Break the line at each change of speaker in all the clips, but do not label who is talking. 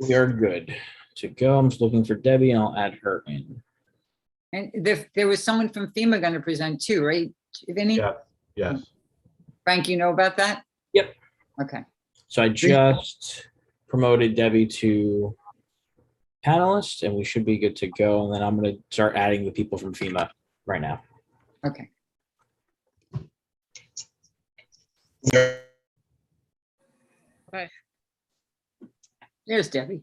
We are good to go. I'm just looking for Debbie and I'll add her in.
And there was someone from FEMA going to present too, right? Vinny?
Yeah, yes.
Frank, you know about that?
Yep.
Okay.
So I just promoted Debbie to panelist and we should be good to go. And then I'm going to start adding the people from FEMA right now.
Okay.
Okay,
There's Debbie.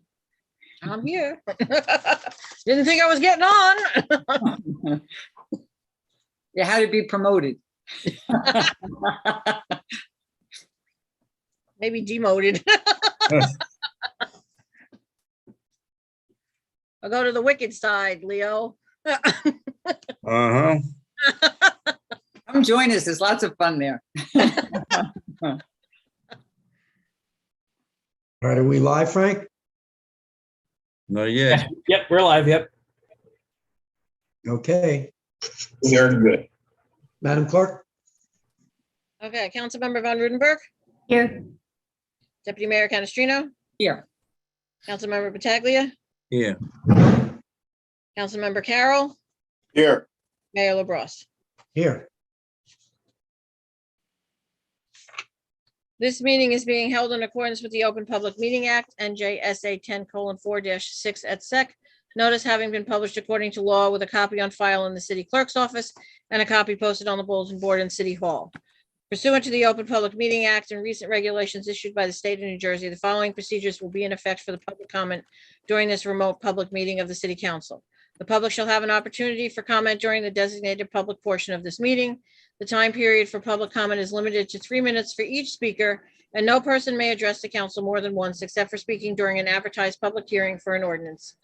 I'm here. Didn't think I was getting on.
You had to be promoted.
Maybe demoted. I'll go to the wicked side, Leo.
Uh-huh.
Come join us. There's lots of fun there.
All right, are we live, Frank?
Not yet.
Yep, we're live. Yep.
Okay.
We are good.
Madam Clerk?
Okay, Councilmember Von Rudenberg,
Here.
Deputy Mayor Canestrino,
Here.
Councilmember Pataglia,
Here.
Councilmember Carroll,
Here.
Mayor LaBrus.
Here.
This meeting is being held in accordance with the Open Public Meeting Act, NJSA 10:4-6 et sec. Notice having been published according to law with a copy on file in the city clerk's office and a copy posted on the bulletin board in City Hall. Pursuant to the Open Public Meeting Act and recent regulations issued by the state of New Jersey, the following procedures will be in effect for the public comment during this remote public meeting of the City Council. The public shall have an opportunity for comment during the designated public portion of this meeting. The time period for public comment is limited to 3 minutes for each speaker, and no person may address the council more than once except for speaking during an advertised public hearing for an ordinance.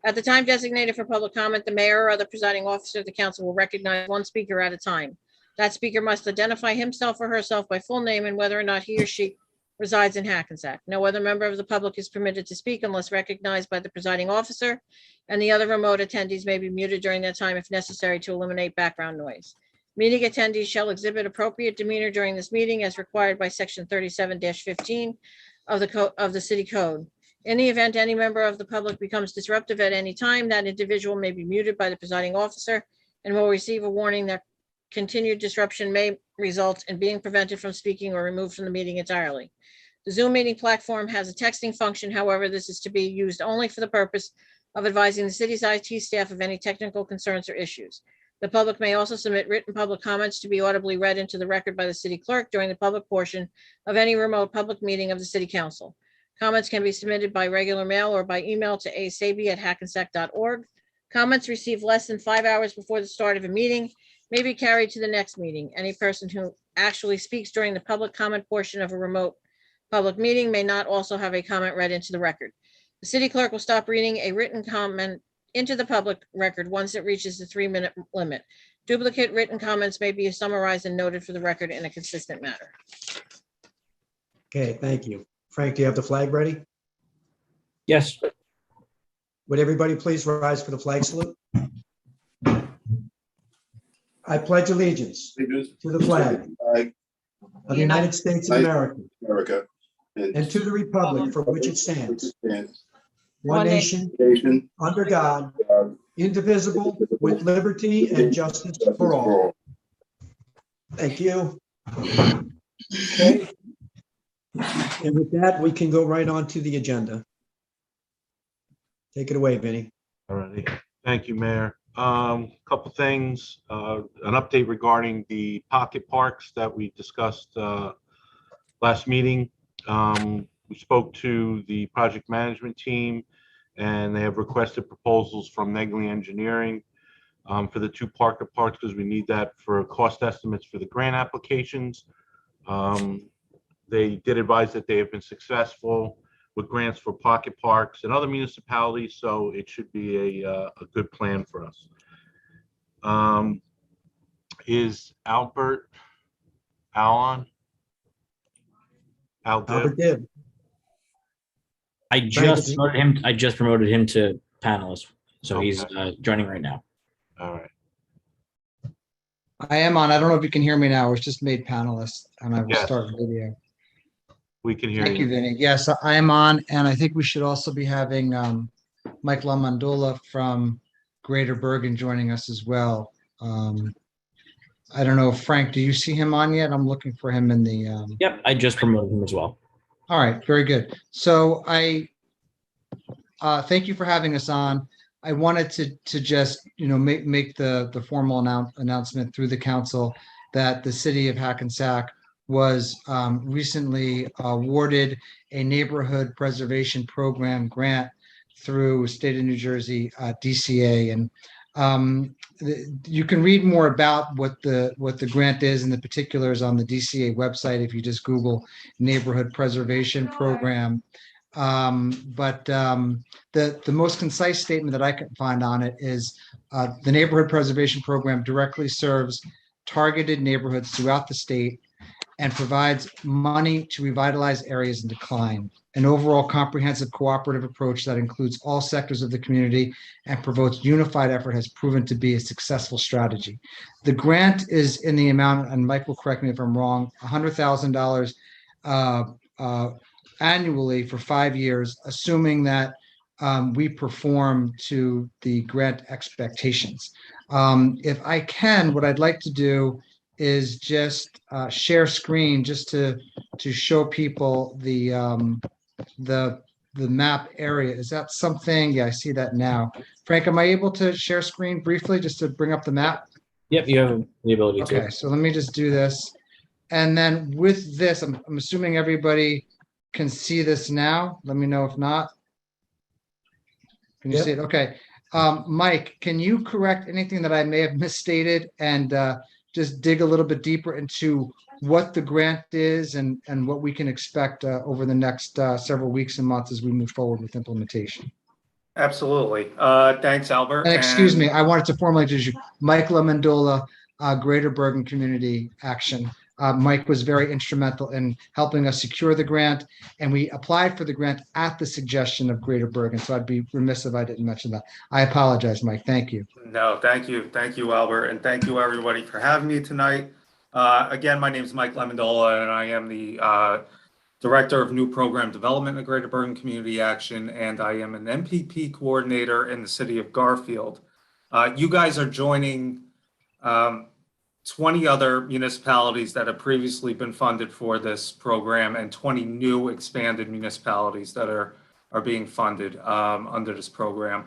At the time designated for public comment, the mayor or other presiding officer of the council will recognize one speaker at a time. That speaker must identify himself or herself by full name and whether or not he or she resides in Hackensack. No other member of the public is permitted to speak unless recognized by the presiding officer, and the other remote attendees may be muted during that time if necessary to eliminate background noise. Meeting attendees shall exhibit appropriate demeanor during this meeting as required by section 37-15 of the city code. In the event any member of the public becomes disruptive at any time, that individual may be muted by the presiding officer and will receive a warning that continued disruption may result in being prevented from speaking or removed from the meeting entirely. The Zoom meeting platform has a texting function. However, this is to be used only for the purpose of advising the city's IT staff of any technical concerns or issues. The public may also submit written public comments to be audibly read into the record by the city clerk during the public portion of any remote public meeting of the city council. Comments can be submitted by regular mail or by email to asabi@hackensack.org. Comments received less than 5 hours before the start of a meeting may be carried to the next meeting. Any person who actually speaks during the public comment portion of a remote public meeting may not also have a comment read into the record. The city clerk will stop reading a written comment into the public record once it reaches the 3-minute limit. Duplicate written comments may be summarized and noted for the record in a consistent manner.
Okay, thank you. Frank, do you have the flag ready?
Yes.
Would everybody please rise for the flag salute? I pledge allegiance to the flag of the United States of America and to the republic for which it stands, one nation, under God, indivisible, with liberty and justice for all. Thank you. Okay. And with that, we can go right on to the agenda. Take it away, Vinny.
All righty. Thank you, Mayor. Couple things, an update regarding the pocket parks that we discussed last meeting. We spoke to the project management team and they have requested proposals from Negley Engineering for the 2 pocket parks because we need that for cost estimates for the grant applications. They did advise that they have been successful with grants for pocket parks and other municipalities, so it should be a good plan for us. Is Albert on?
Albert did.
I just promoted him to panelist. So
Okay.
he's joining right now.
All right.
I am on. I don't know if you can hear me now. I was just made panelist and I will
Yes.
start video.
We can hear
Thank you,
you.
Vinny. Yes, I am on, and I think we should also be having Mike Lamandola from Greater Bergen joining us as well. I don't know, Frank, do you see him on yet? I'm looking for him in the.
Yep, I just promoted him as well.
All right, very good. So I thank you for having us on. I wanted to just, make the formal announcement through the council that the city of Hackensack was recently awarded a neighborhood preservation program grant through state of New Jersey DCA, and you can read more about what the grant is and the particulars on the DCA website if you just Google neighborhood preservation program. The most concise statement that I can find on it is the neighborhood preservation program directly serves targeted neighborhoods throughout the state and provides money to revitalize areas in decline. An overall comprehensive cooperative approach that includes all sectors of the community and promotes unified effort has proven to be a successful strategy. The grant is in the amount, and Mike will correct me if I'm wrong, $100,000 annually for 5 years, assuming that we perform to the grant expectations. If I can, what I'd like to do is just share screen just to show people the map area. Is that something? Yeah, I see that now. Frank, am I able to share screen briefly just to bring up the map?
Yep, you have the ability to.
Okay, so let me just do this. And then with this, I'm assuming everybody can see this now. Let me know if not. Can you
Yep.
see it? Okay. Mike, can you correct anything that I may have misstated and just dig a little bit deeper into what the grant is and what we can expect over the next several weeks and months as we move forward with implementation?
Absolutely. Thanks, Albert.
And excuse me, I wanted to formally introduce you, Mike Lamandola, Greater Bergen Community Action. Mike was very instrumental in helping us secure the grant, and we applied for the grant at the suggestion of Greater Bergen. So I'd be remiss if I didn't mention that. I apologize, Mike. Thank you.
No, thank you. Thank you, Albert. And thank you, everybody, for having me tonight. Again, my name is Mike Lamandola, and I am the Director of New Program Development at Greater Bergen Community Action, and I am an MPP coordinator in the city of Garfield. You guys are joining 20 other municipalities that have previously been funded for this program and 20 new expanded municipalities that are being funded under this program.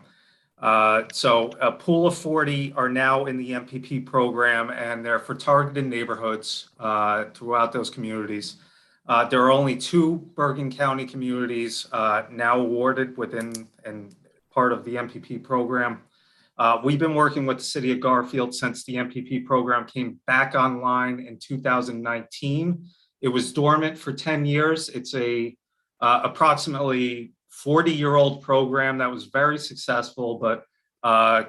So a pool of 40 are now in the MPP program, and they're for targeted neighborhoods throughout those communities. There are only 2 Bergen County communities now awarded within and part of the MPP program. We've been working with the city of Garfield since the MPP program came back online in 2019. It was dormant for 10 years. It's a approximately 40-year-old program that was very successful, but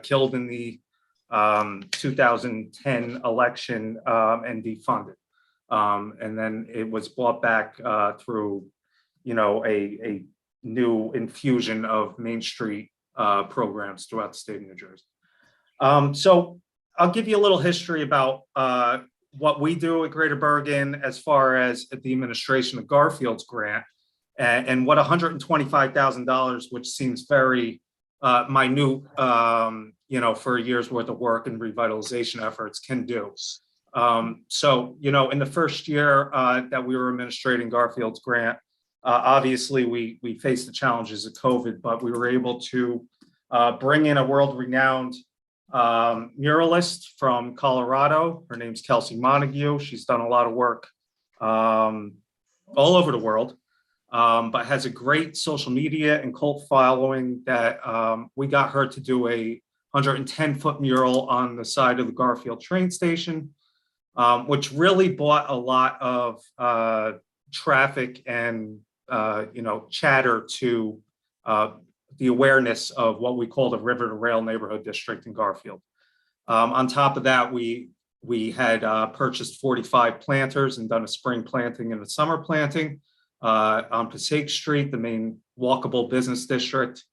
killed in the 2010 election and defunded. And then it was brought back through, a new infusion of Main Street programs throughout the state of New Jersey. So I'll give you a little history about what we do at Greater Bergen as far as the administration of Garfield's grant and what $125,000, which seems very minute, for a year's worth of work and revitalization efforts can do. So, in the first year that we were administrating Garfield's grant, obviously we faced the challenges of COVID, but we were able to bring in a world-renowned muralist from Colorado. Her name's Kelsey Montague. She's done a lot of work all over the world, but has a great social media and cult following that we got her to do a 110-foot mural on the side of the Garfield train station, which really brought a lot of traffic and chatter to the awareness of what we call the River to Rail neighborhood district in Garfield. On top of that, we had purchased 45 planters and done a spring planting and a summer planting on Passaic Street, the main walkable business district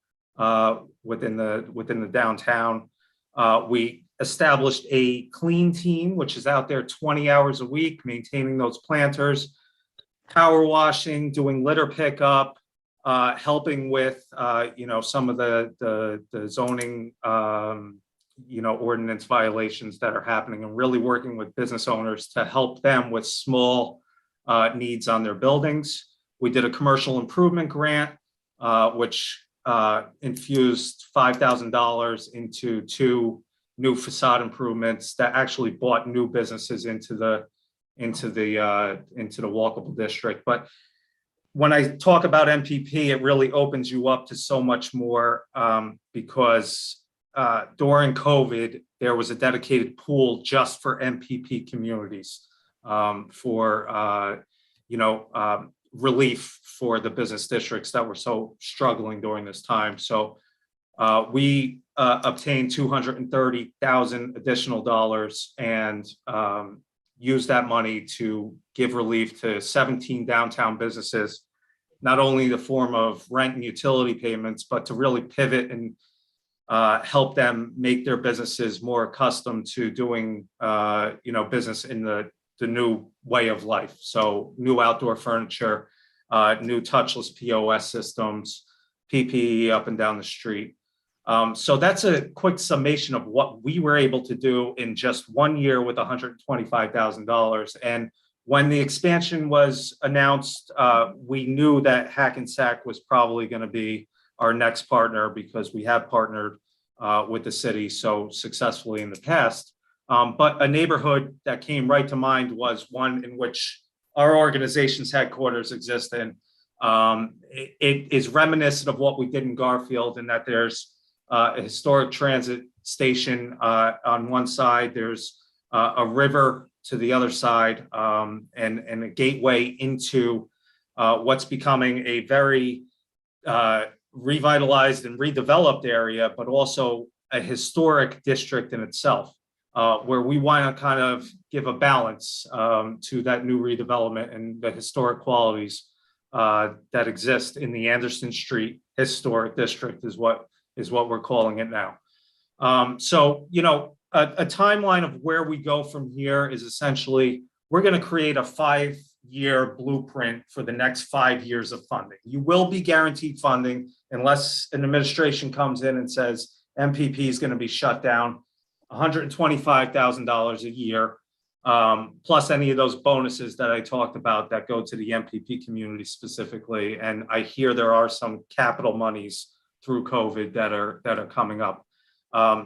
within the downtown. We established a clean team, which is out there 20 hours a week, maintaining those planters, power washing, doing litter pickup, helping with, some of the zoning, ordinance violations that are happening, and really working with business owners to help them with small needs on their buildings. We did a commercial improvement grant, which infused $5,000 into 2 new facade improvements that actually brought new businesses into the walkable district. But when I talk about MPP, it really opens you up to so much more, because during COVID, there was a dedicated pool just for MPP communities, for relief for the business districts that were so struggling during this time. So we obtained $230,000 additional dollars and use that money to give relief to 17 downtown businesses, not only the form of rent and utility payments, but to really pivot and help them make their businesses more accustomed to doing, business in the new way of life. So new outdoor furniture, new touchless POS systems, PPE up and down the street. So that's a quick summation of what we were able to do in just 1 year with $125,000. And when the expansion was announced, we knew that Hackensack was probably going to be our next partner, because we have partnered with the city so successfully in the past. But a neighborhood that came right to mind was one in which our organization's headquarters exist in. It is reminiscent of what we did in Garfield, in that there's a historic transit station on one side, there's a river to the other side, and a gateway into what's becoming a very revitalized and redeveloped area, but also a historic district in itself, where we want to kind of give a balance to that new redevelopment and the historic qualities that exist in the Anderson Street Historic District is what we're calling it now. So, a timeline of where we go from here is essentially, we're going to create a 5-year blueprint for the next 5 years of funding. You will be guaranteed funding unless an administration comes in and says MPP is going to be shut down. $125,000 a year, plus any of those bonuses that I talked about that go to the MPP community specifically. And I hear there are some capital monies through COVID that are coming up.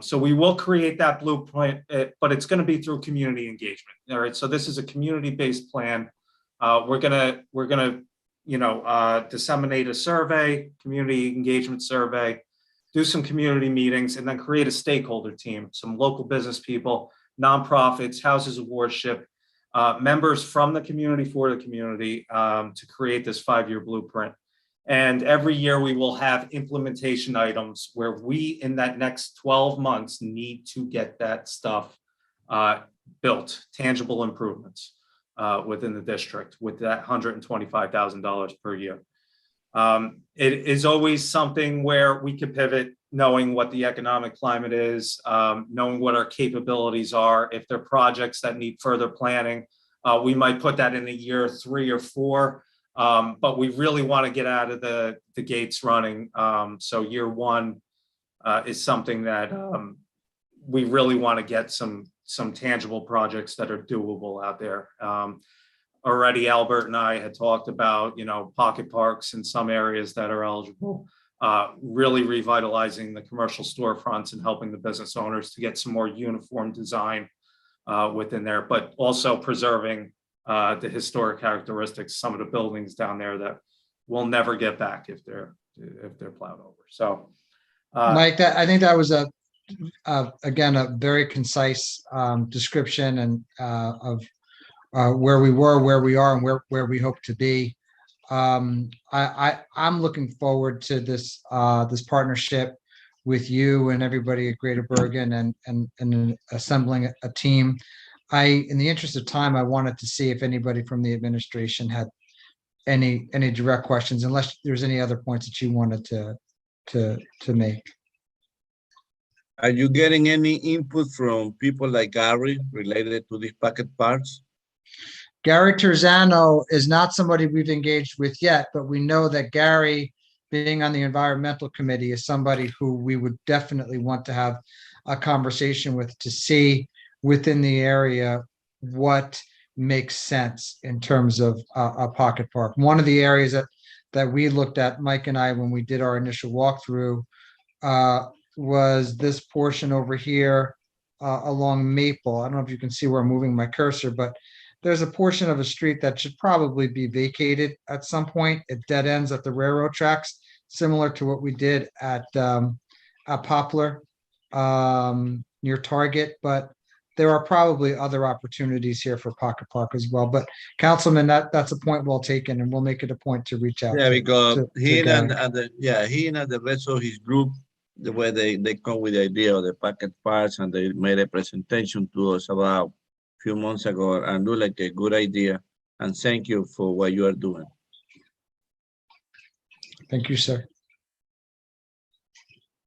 So we will create that blueprint, but it's going to be through community engagement. All right. So this is a community-based plan. We're gonna disseminate a survey, community engagement survey, do some community meetings, and then create a stakeholder team, some local business people, nonprofits, houses of worship, members from the community for the community, to create this 5-year blueprint. And every year we will have implementation items where we, in that next 12 months, need to get that stuff built, tangible improvements within the district with that $125,000 per year. It is always something where we could pivot, knowing what the economic climate is, knowing what our capabilities are. If there are projects that need further planning, we might put that in a year 3 or 4. But we really want to get out of the gates running. So year 1 is something that we really want to get some tangible projects that are doable out there. Already Albert and I had talked about, pocket parks in some areas that are eligible, really revitalizing the commercial storefronts and helping the business owners to get some more uniform design within there, but also preserving the historic characteristics, some of the buildings down there that we'll never get back if they're plowed over. So,
Mike, I think that was again a very concise description and of where we were, where we are, and where we hope to be. I'm looking forward to this partnership with you and everybody at Greater Bergen and assembling a team. In the interest of time, I wanted to see if anybody from the administration had any direct questions, unless there's any other points that you wanted to make.
Are you getting any input from people like Gary related to these pocket parks?
Gary Terzano is not somebody we've engaged with yet, but we know that Gary, being on the environmental committee, is somebody who we would definitely want to have a conversation with to see within the area what makes sense in terms of a pocket park. One of the areas that we looked at, Mike and I, when we did our initial walkthrough, was this portion over here along Maple. I don't know if you can see where I'm moving my cursor, but there's a portion of a street that should probably be vacated at some point. It dead ends at the railroad tracks, similar to what we did at Poplar near Target, but there are probably other opportunities here for pocket park as well. But Councilman, that's a point well taken, and we'll make it a point to reach out.
Yeah, because
to
he
Gary.
and the rest of his group, the way they come with the idea of the pocket parks, and they made a presentation to us about a few months ago, and look like a good idea. And thank you for what you are doing.
Thank you, sir.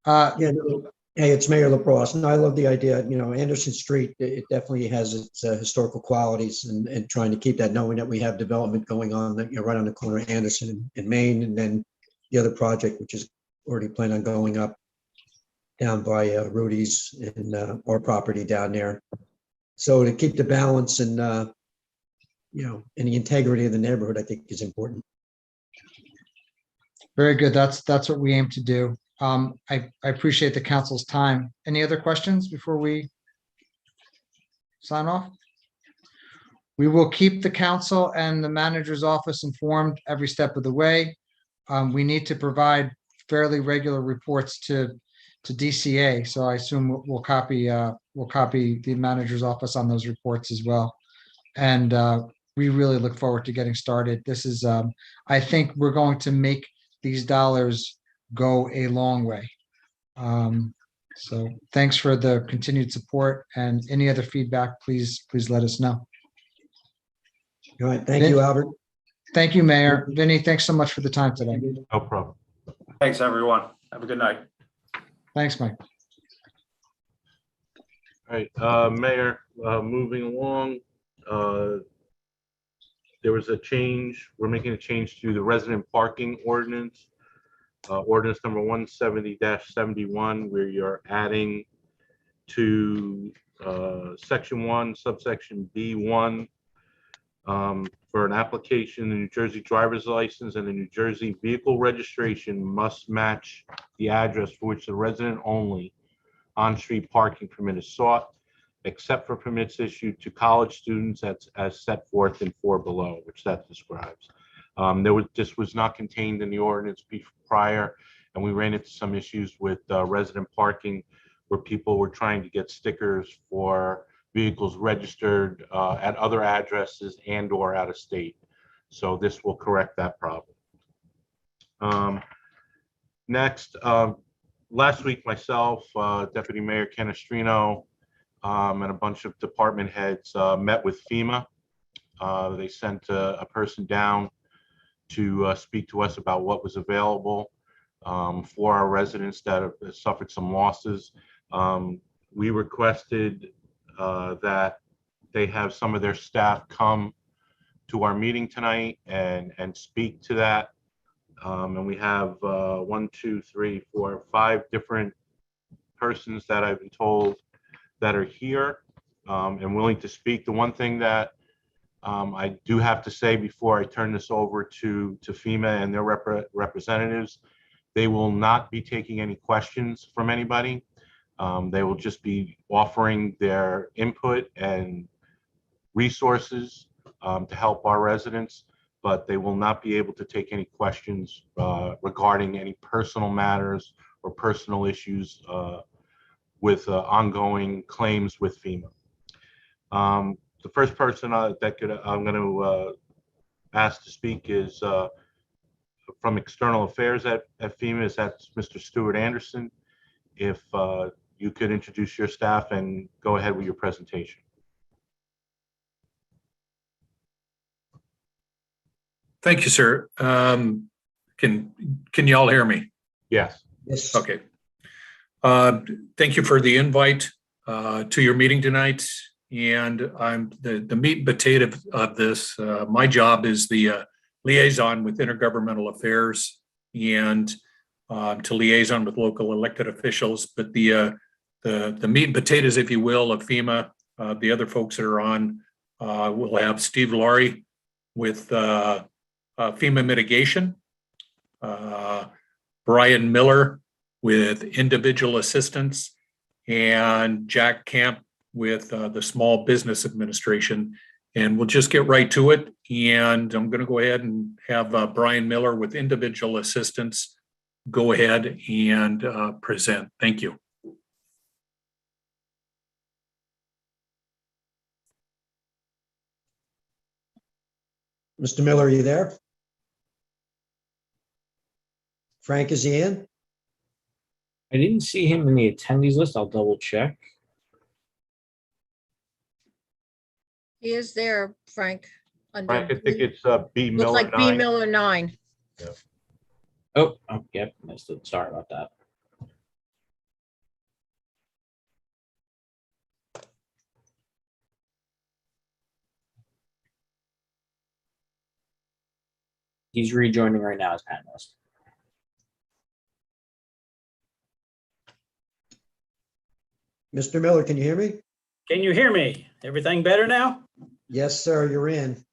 Yeah, no, hey, it's Mayor LaBrosse. No, I love the idea. Anderson Street, it definitely has its historical qualities, and trying to keep that, knowing that we have development going on that right on the corner of Anderson and Maine, and then the other project, which is already planned on going up down by Rudy's and our property down there. So to keep the balance and and the integrity of the neighborhood, I think is important.
Very good. That's what we aim to do. I appreciate the council's time. Any other questions before we sign off? We will keep the council and the manager's office informed every step of the way. We need to provide fairly regular reports to DCA, so I assume we'll copy the manager's office on those reports as well. And we really look forward to getting started. This is, I think we're going to make these dollars go a long way. So thanks for the continued support, and any other feedback, please let us know.
All right. Thank you, Albert.
Thank you, Mayor. Vinny, thanks so much for the time today.
No problem.
Thanks, everyone. Have a good night.
Thanks, Mike.
All right, Mayor, moving along, there was a change. We're making a change to the resident parking ordinance. Ordinance number 170-71, where you're adding to section 1, subsection B1, for an application, the New Jersey driver's license and the New Jersey vehicle registration must match the address for which the resident only on-street parking permit is sought, except for permits issued to college students as set forth in 4 below, which that describes. This was not contained in the ordinance prior, and we ran into some issues with resident parking where people were trying to get stickers for vehicles registered at other addresses and or out of state. So this will correct that problem. Next, last week, myself, Deputy Mayor Canestrino, and a bunch of department heads met with FEMA. They sent a person down to speak to us about what was available for our residents that have suffered some losses. We requested that they have some of their staff come to our meeting tonight and speak to that. And we have 1, 2, 3, 4, 5 different persons that I've been told that are here and willing to speak. The one thing that I do have to say before I turn this over to FEMA and their representatives, they will not be taking any questions from anybody. They will just be offering their input and resources to help our residents, but they will not be able to take any questions regarding any personal matters or personal issues with ongoing claims with FEMA. The first person I'm going to ask to speak is from External Affairs at FEMA. That's Mr. Stuart Anderson. If you could introduce your staff and go ahead with your presentation.
Thank you, sir. Can you all hear me?
Yes.
Yes.
Okay. Thank you for the invite to your meeting tonight. and I'm the meat and potato of this. My job is the liaison with intergovernmental affairs and to liaison with local elected officials. But the meat and potatoes, if you will, of FEMA, the other folks that are on, we'll have Steve Laurie with FEMA mitigation, Brian Miller with individual assistance, and Jack Camp with the Small Business Administration. And we'll just get right to it. And I'm going to go ahead and have Brian Miller with individual assistance go ahead and present. Thank you.
Mr. Miller, are you there? Frank, is he in?
I didn't see him in the attendees list. I'll double check.
He is there, Frank. under-
Frank, I think it's B
Looks
Miller
like B
9.
Miller 9.
Oh, yep, missed it. Sorry about that. He's rejoining right now as panelist.
Mr. Miller, can you hear me?
Can you hear me? Everything better now?
Yes, sir, you're in.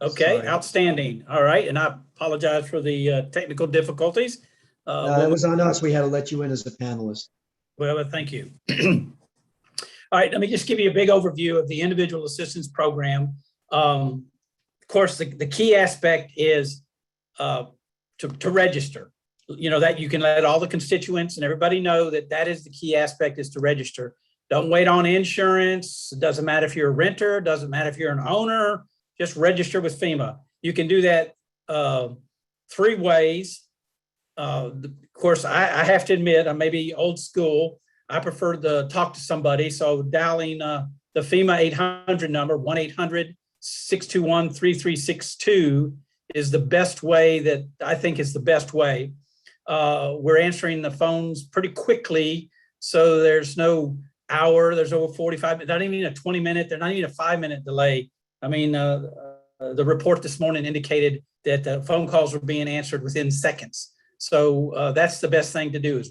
Okay,
Sorry.
outstanding. All right, and I apologize for the technical difficulties.
That was on us. We had to let you in as a panelist.
Well, thank you. All right, let me just give you a big overview of the individual assistance program. Of course, the key aspect is to register. You know, that you can let all the constituents and everybody know that that is the key aspect, is to register. Don't wait on insurance. It doesn't matter if you're a renter, doesn't matter if you're an owner, just register with FEMA. You can do that 3 ways. Of course, I have to admit, I may be old school. I prefer to talk to somebody. So dialing the FEMA 800 number, 1-800-621-3362 is the best way that I think is the best way. We're answering the phones pretty quickly. So there's no hour, there's over 45, not even a 20-minute, there's not even a 5-minute delay. I mean, the report this morning indicated that the phone calls were being answered within seconds. So that's the best thing to do, is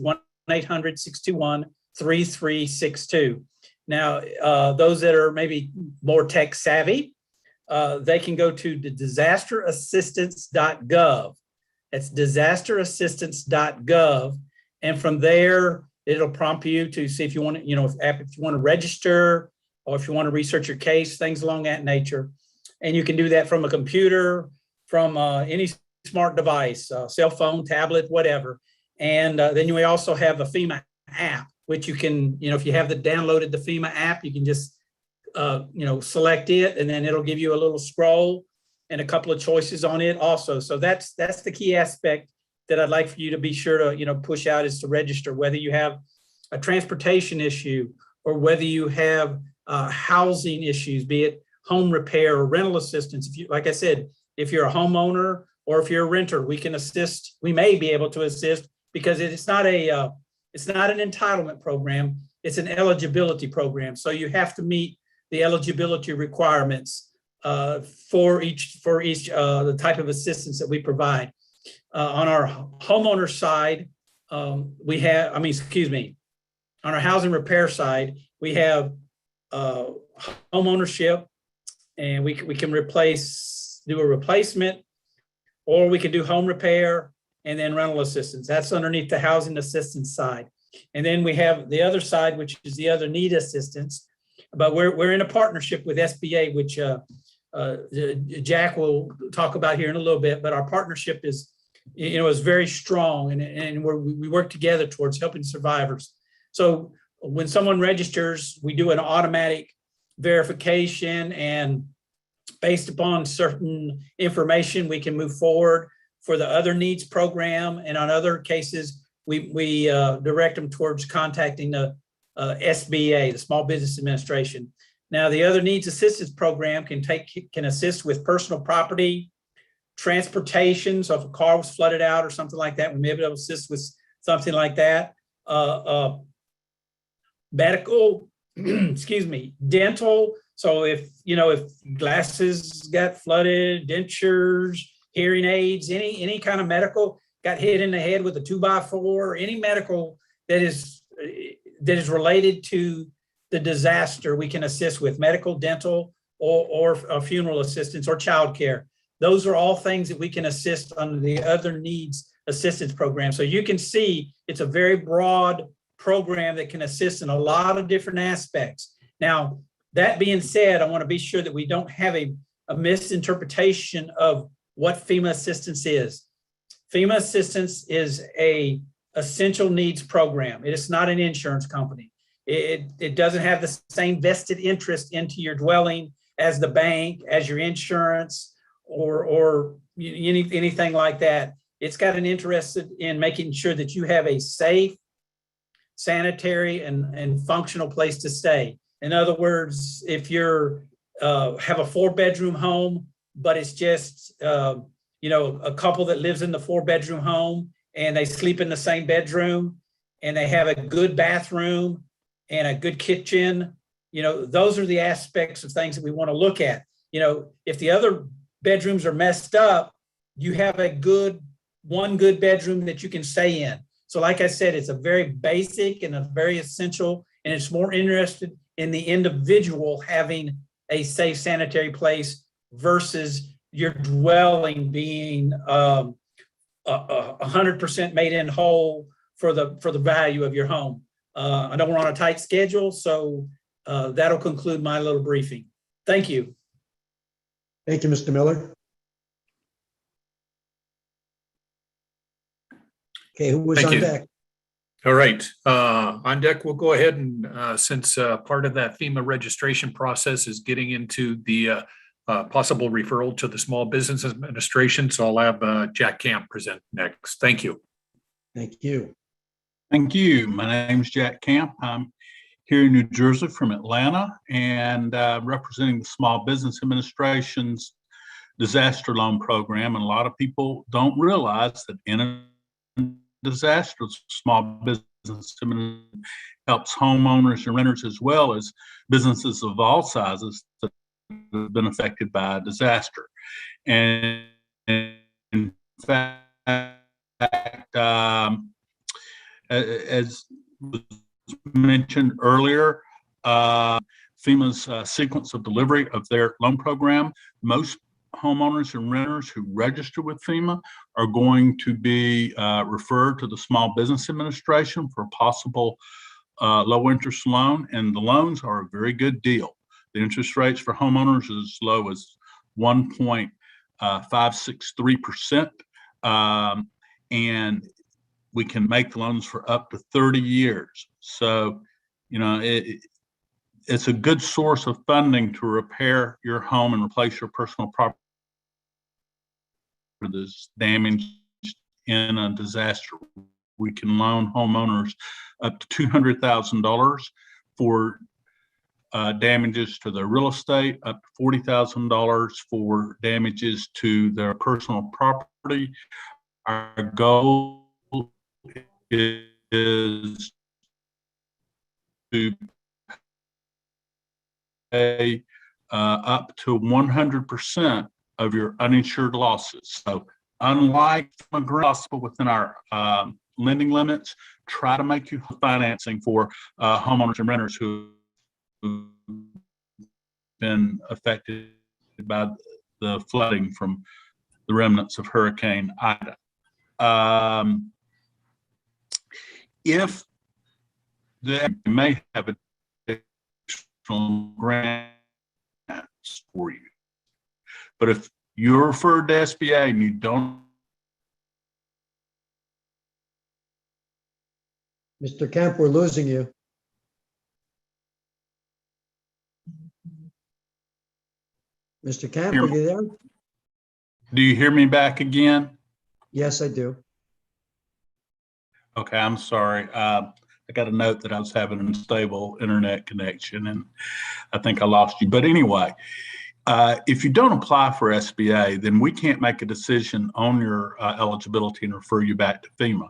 1-800-621-3362. Now, those that are maybe more tech savvy, they can go to the disasterassistance.gov. That's disasterassistance.gov. And from there, it'll prompt you to see if you want to, you know, if you want to register or if you want to research your case, things along that nature. And you can do that from a computer, from any smart device, cell phone, tablet, whatever. And then we also have a FEMA app, which you can, you know, if you have downloaded the FEMA app, you can just, you know, select it, and then it'll give you a little scroll and a couple of choices on it also. So that's the key aspect that I'd like for you to be sure to, you know, push out, is to register, whether you have a transportation issue or whether you have housing issues, be it home repair or rental assistance. If you, like I said, if you're a homeowner or if you're a renter, we can assist. We may be able to assist, because it's not an entitlement program. It's an eligibility program. So you have to meet the eligibility requirements for each the type of assistance that we provide. On our homeowner side, we have, on our housing repair side, we have home ownership, and we can do a replacement, or we can do home repair and then rental assistance. That's underneath the housing assistance side. And then we have the other side, which is the other need assistance. But we're in a partnership with SBA, which Jack will talk about here in a little bit. But our partnership is very strong, and we work together towards helping survivors. So when someone registers, we do an automatic verification, and based upon certain information, we can move forward for the other needs program. And on other cases, we direct them towards contacting the SBA, the Small Business Administration. Now, the other needs assistance program can assist with personal property, transportation. So if a car was flooded out or something like that, we may be able to assist with something like that. Medical, dental, So if glasses got flooded, dentures, hearing aids, any kind of medical got hit in the head with a 2x4, any medical that is related to the disaster, we can assist with medical, dental, or funeral assistance or childcare. Those are all things that we can assist under the other needs assistance program. So you can see it's a very broad program that can assist in a lot of different aspects. Now, that being said, I want to be sure that we don't have a misinterpretation of what FEMA assistance is. FEMA assistance is a essential needs program. It is not an insurance company. It doesn't have the same vested interest into your dwelling as the bank, as your insurance, or anything like that. It's got an interest in making sure that you have a safe, sanitary, and functional place to stay. In other words, if you're have a 4-bedroom home, but it's just a couple that lives in the 4-bedroom home and they sleep in the same bedroom and they have a good bathroom and a good kitchen, those are the aspects of things that we want to look at. If the other bedrooms are messed up, you have one good bedroom that you can stay in. So like I said, it's a very basic and a very essential, and it's more interested in the individual having a safe sanitary place versus your dwelling being 100% made in whole for the value of your home. I know we're on a tight schedule, so that'll conclude my little briefing. Thank you.
Thank you, Mr. Miller. Okay, who was
Thank
on
you.
deck?
All right, on deck, we'll go ahead and since part of that FEMA registration process is getting into the possible referral to the Small Business Administration, so I'll have Jack Camp present next. Thank you.
Thank you.
Thank you. My name's Jack Camp. I'm here in New Jersey from Atlanta and representing the Small Business Administration's disaster loan program. And a lot of people don't realize that in a disaster, Small Business Administration helps homeowners and renters as well as businesses of all sizes that have been affected by a disaster. And in fact, as was mentioned earlier, FEMA's sequence of delivery of their loan program, most homeowners and renters who register with FEMA are going to be referred to the Small Business Administration for a possible low interest loan, and the loans are a very good deal. The interest rates for homeowners is as low as 1.563%, and we can make the loans for up to 30 years. So, it's a good source of funding to repair your home and replace your personal property that's damaged in a disaster. We can loan homeowners up to $200,000 for damages to their real estate, up to $40,000 for damages to their personal property. Our goal is to pay up to 100% of your uninsured losses. So unlike possible within our lending limits, try to make you financing for homeowners and renters who have been affected by the flooding from the remnants of Hurricane Ida. If they may have additional grants for you, but if you're referred to SBA and you don't.
Mr. Camp, we're losing you. Mr. Camp, are you there?
Do you hear me back again?
Yes, I do.
Okay, I'm sorry. I got a note that I was having an unstable internet connection and I think I lost you. But anyway, if you don't apply for SBA, then we can't make a decision on your eligibility and refer you back to FEMA.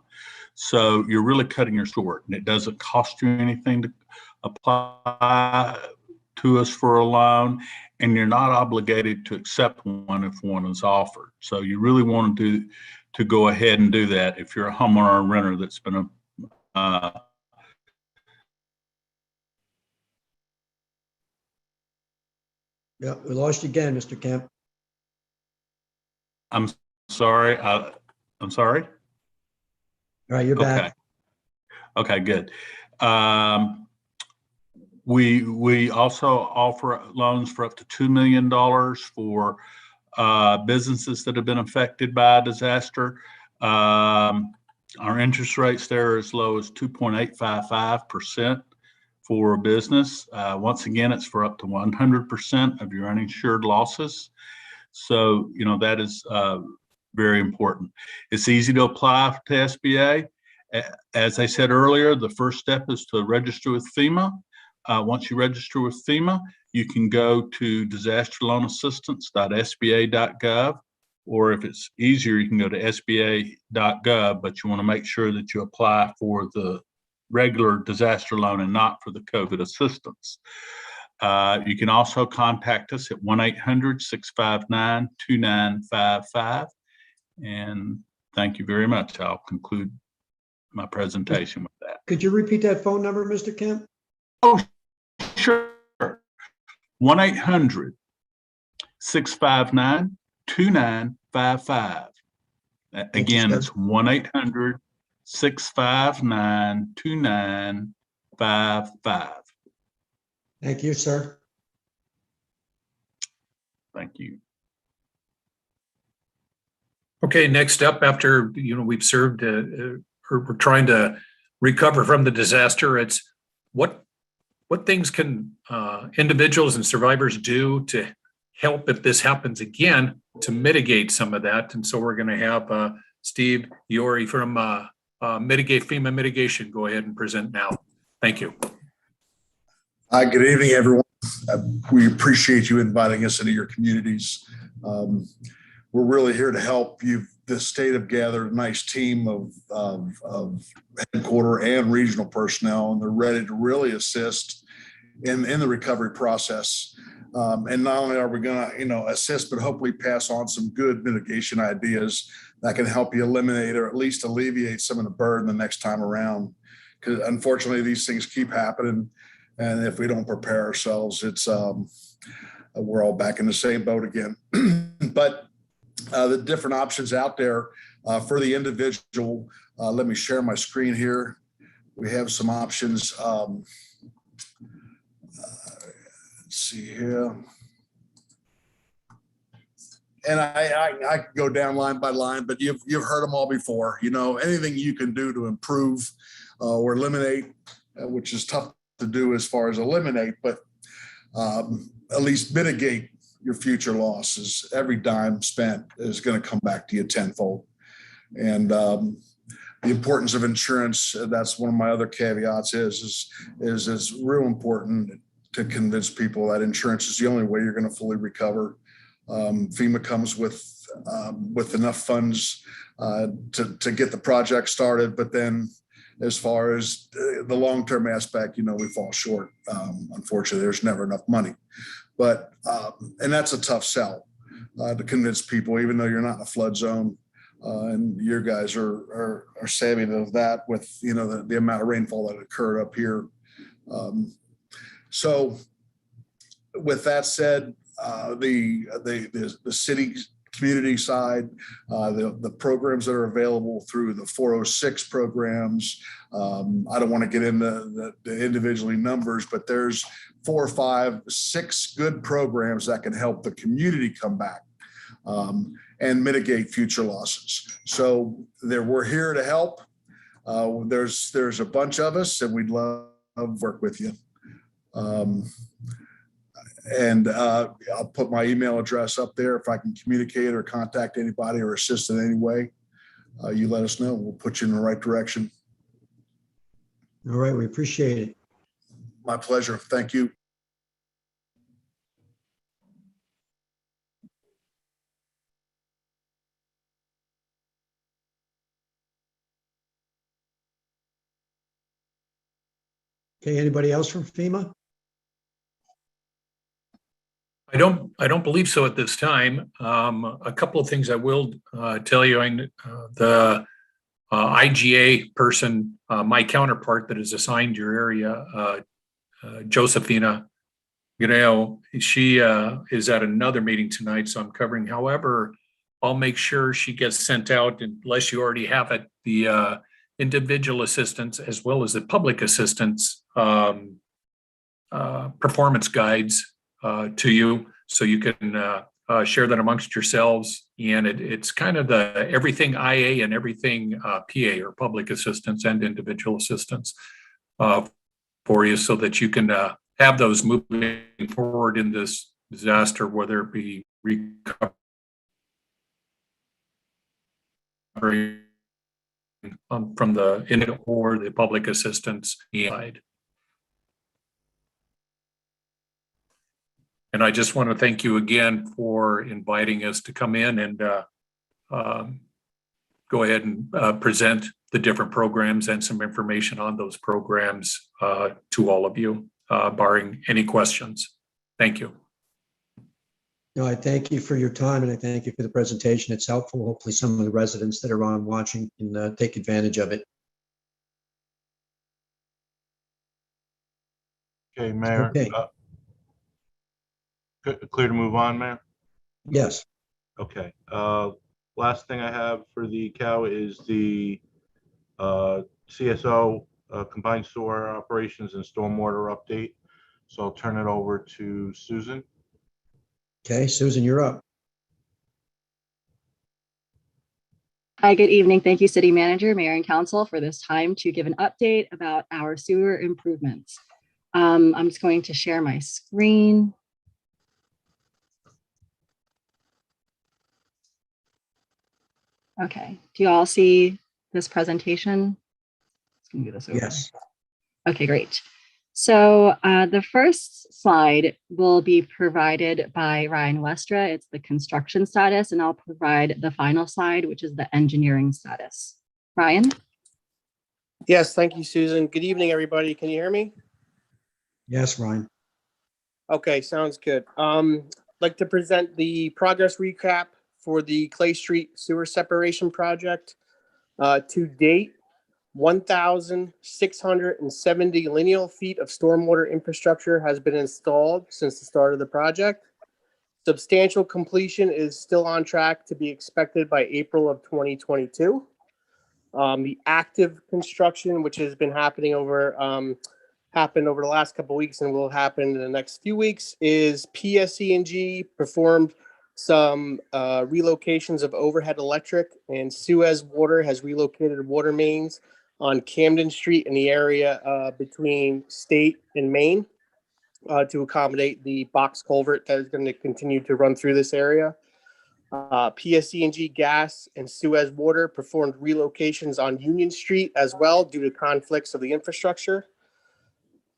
So you're really cutting your short, and it doesn't cost you anything to apply to us for a loan, and you're not obligated to accept one if one is offered. So you really want to go ahead and do that if you're a homeowner or renter that's been
Yeah, we lost you again, Mr. Kemp.
I'm sorry. I'm sorry.
All right, you're back.
Okay, good. We also offer loans for up to $2 million for businesses that have been affected by a disaster. Our interest rates there are as low as 2.855% for a business. Once again, it's for up to 100% of your uninsured losses. So, that is very important. It's easy to apply to SBA. As I said earlier, the first step is to register with FEMA. Once you register with FEMA, you can go to disasterloanassistance.sba.gov, or if it's easier, you can go to sba.gov, but you want to make sure that you apply for the regular disaster loan and not for the COVID assistance. You can also contact us at 1-800-659-2955. And thank you very much. I'll conclude my presentation with that.
Could you repeat that phone number, Mr. Kemp?
Oh, sure. 1-800-659-2955. Again, it's 1-800-659-2955.
Thank you, sir.
Thank you.
Okay, next up, after we've served or we're trying to recover from the disaster, it's what things can individuals and survivors do to help if this happens again to mitigate some of that. And so we're going to have Steve Yori from FEMA Mitigation go ahead and present now. Thank you.
Hi, good evening, everyone. We appreciate you inviting us into your communities. We're really here to help you. The state have gathered a nice team of headquarter and regional personnel, and they're ready to really assist in the recovery process. And not only are we going to, assist, but hopefully pass on some good mitigation ideas that can help you eliminate or at least alleviate some of the burden the next time around. Because unfortunately, these things keep happening. And if we don't prepare ourselves, it's we're all back in the same boat again. But the different options out there for the individual, let me share my screen here. We have some options. Let's see here. And I could go down line by line, but you've heard them all before. Anything you can do to improve or eliminate, which is tough to do as far as eliminate, but at least mitigate your future losses. Every dime spent is going to come back to you tenfold. And the importance of insurance, that's one of my other caveats is it's real important to convince people that insurance is the only way you're going to fully recover. FEMA comes with enough funds to get the project started, but then as far as the long-term aspect, we fall short. Unfortunately, there's never enough money. But and that's a tough sell to convince people, even though you're not in a flood zone, and your guys are savvy of that with the amount of rainfall that occurred up here. So, with that said, the city community side, the programs that are available through the 406 programs. I don't want to get into the individually numbers, but there's 4, 5, 6 good programs that can help the community come back and mitigate future losses. So we're here to help. There's a bunch of us, and we'd love to work with you. And I'll put my email address up there. If I can communicate or contact anybody or assist in any way, you let us know. We'll put you in the right direction.
All right, we appreciate it.
My pleasure. Thank you.
Okay, anybody else from FEMA?
I don't believe so at this time. A couple of things I will tell you. The IGA person, my counterpart that is assigned your area, Josephina Guerrero, she is at another meeting tonight, so I'm covering. However, I'll make sure she gets sent out, unless you already have it, the individual assistance as well as the public assistance performance guides to you, so you can share that amongst yourselves. And it's kind of the everything IA and everything PA, or public assistance and individual assistance for you, so that you can have those moving forward in this disaster, whether it be recovery from the or the public assistance side. And I just want to thank you again for inviting us to come in and go ahead and present the different programs and some information on those programs to all of you, barring any questions. Thank you.
No, I thank you for your time, and I thank you for the presentation. It's helpful. Hopefully some of the residents that are on watching can take advantage of it.
Okay, Mayor.
Okay.
Clear to move on, Mayor?
Yes.
Okay. Last thing I have for the cow is the CSO, combined sewer operations and stormwater update. So I'll turn it over to Susan.
Okay, Susan, you're up.
Hi, good evening. Thank you, City Manager, Mayor, and Council, for this time to give an update about our sewer improvements. I'm just going to share my screen. Okay, do you all see this presentation? Let's move this over.
Yes.
Okay, great. So the first slide will be provided by Ryan Westra. It's the construction status, and I'll provide the final slide, which is the engineering status. Ryan?
Yes, thank you, Susan. Good evening, everybody. Can you hear me?
Yes, Ryan.
Okay, sounds good. I'd like to present the progress recap for the Clay Street Sewer Separation Project. To date, 1,670 lineal feet of stormwater infrastructure has been installed since the start of the project. Substantial completion is still on track to be expected by April of 2022. The active construction, which has been happening happened over the last couple of weeks and will happen in the next few weeks, is PSE&G performed some relocations of overhead electric, and Suez Water has relocated water mains on Camden Street in the area between State and Main to accommodate the box culvert that is going to continue to run through this area. PSE&G Gas and Suez Water performed relocations on Union Street as well due to conflicts of the infrastructure.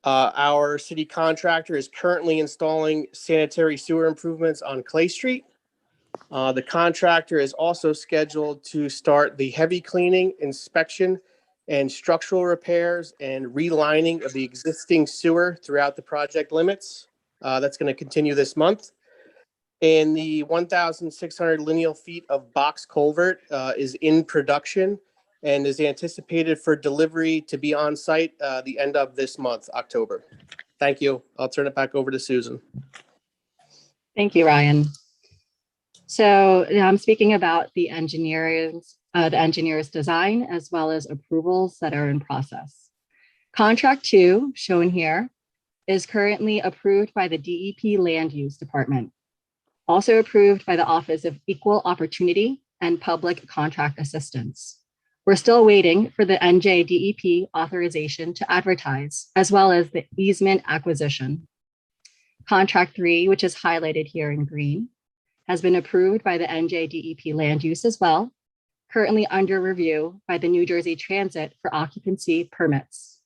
Our city contractor is currently installing sanitary sewer improvements on Clay Street. The contractor is also scheduled to start the heavy cleaning, inspection, and structural repairs and relining of the existing sewer throughout the project limits. That's going to continue this month. And the 1,600 lineal feet of box culvert is in production and is anticipated for delivery to be on site the end of this month, October. Thank you. I'll turn it back over to Susan.
Thank you, Ryan. So I'm speaking about the engineer's design as well as approvals that are in process. Contract 2, shown here, is currently approved by the DEP Land Use Department, also approved by the Office of Equal Opportunity and Public Contract Assistance. We're still waiting for the NJDEP authorization to advertise, as well as the easement acquisition. Contract 3, which is highlighted here in green, has been approved by the NJDEP Land Use as well, currently under review by the New Jersey Transit for occupancy permits.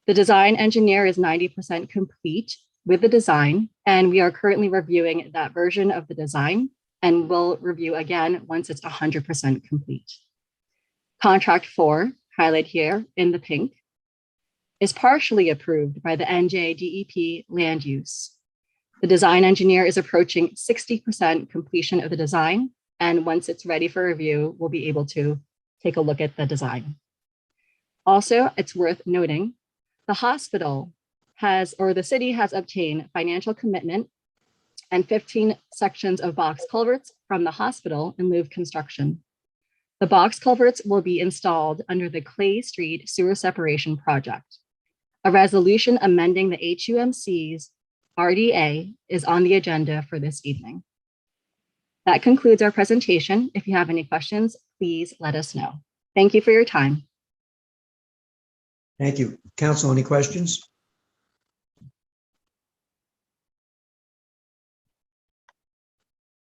The design engineer is 90% complete with the design, and we are currently reviewing that version of the design, and will review again once it's 100% complete. Contract 4, highlighted here in the pink, is partially approved by the NJDEP Land Use. The design engineer is approaching 60% completion of the design, and once it's ready for review, we'll be able to take a look at the design. Also, it's worth noting, the hospital has, or the city has obtained financial commitment and 15 sections of box culverts from the hospital in lieu of construction. The box culverts will be installed under the Clay Street Sewer Separation Project. A resolution amending the HUMC's RDA is on the agenda for this evening. That concludes our presentation. If you have any questions, please let us know. Thank you for your time.
Thank you. Council, any questions?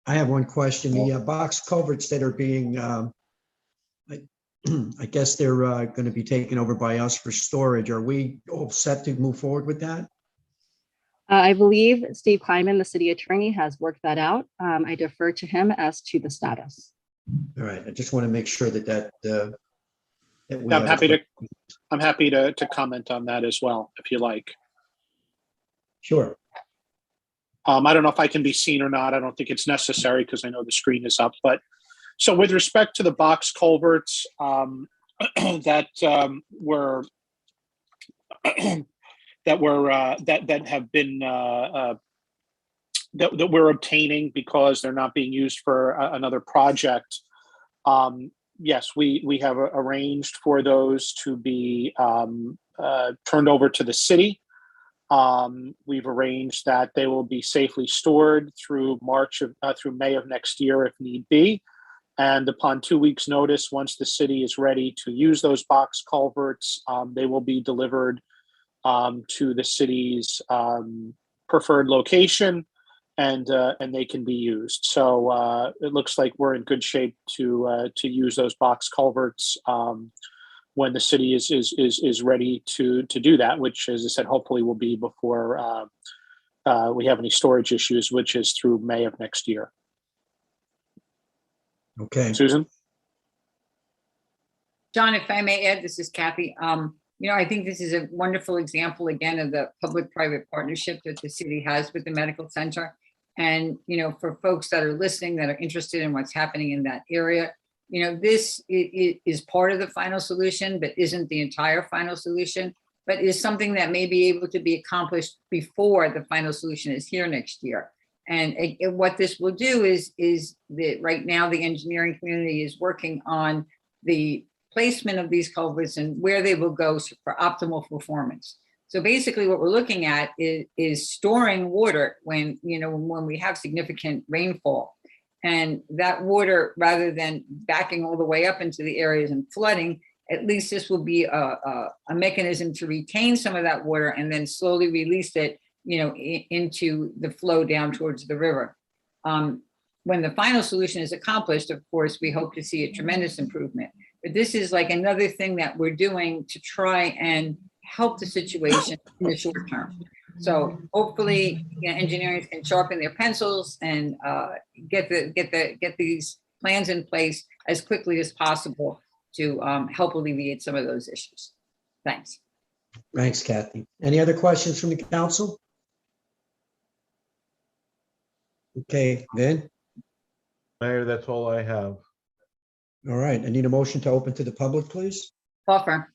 I have one question. The box culverts that are being, I guess they're going to be taken over by us for storage. Are we all set to move forward with that?
I believe Steve Kleiman, the city attorney, has worked that out. I defer to him as to the status.
All right. I just want to make sure that we
I'm
have-
happy to comment on that as well, if you like.
Sure.
I don't know if I can be seen or not. I don't think it's necessary because I know the screen is up. But so with respect to the box culverts that we're obtaining because they're not being used for another project. Yes, we have arranged for those to be turned over to the city. We've arranged that they will be safely stored through through May of next year if need be. And upon 2 weeks' notice, once the city is ready to use those box culverts, they will be delivered to the city's preferred location, and they can be used. So it looks like we're in good shape to use those box culverts when the city is ready to do that, which, as I said, hopefully will be before we have any storage issues, which is through May of next year.
Okay.
Susan?
John, if I may add, this is Kathy. I think this is a wonderful example, again, of the public-private partnership that the city has with the medical center. And, for folks that are listening, that are interested in what's happening in that area, this is part of the final solution, but isn't the entire final solution, but is something that may be able to be accomplished before the final solution is here next year. And what this will do is that right now the engineering community is working on the placement of these culverts and where they will go for optimal performance. So basically what we're looking at is storing water when we have significant rainfall. And that water, rather than backing all the way up into the areas and flooding, at least this will be a mechanism to retain some of that water and then slowly release it, into the flow down towards the river. When the final solution is accomplished, of course, we hope to see a tremendous improvement. But this is like another thing that we're doing to try and help the situation in the short term. So hopefully, engineers can sharpen their pencils and get these plans in place as quickly as possible to help alleviate some of those issues. Thanks.
Thanks, Kathy. Any other questions from the council? Okay, Vin?
Mayor, that's all I have.
All right, I need a motion to open to the public, please.
Offer.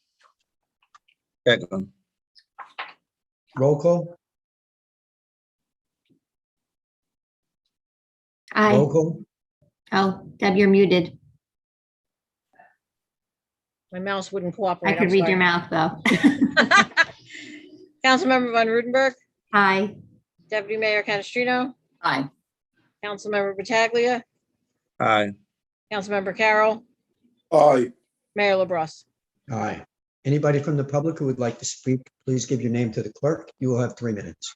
Second.
Roll call?
Aye.
Roll call?
Oh, Deb, you're muted.
My mouse wouldn't cooperate.
I could
I'm
read your
sorry.
mouth, though.
Councilmember Von Rudenberg,
Aye.
Deputy Mayor Canestrino,
Aye.
Councilmember Pataglia,
Aye.
Councilmember Carroll,
Aye.
Mayor LaBrus.
Aye. Anybody from the public who would like to speak, please give your name to the clerk. You will have 3 minutes.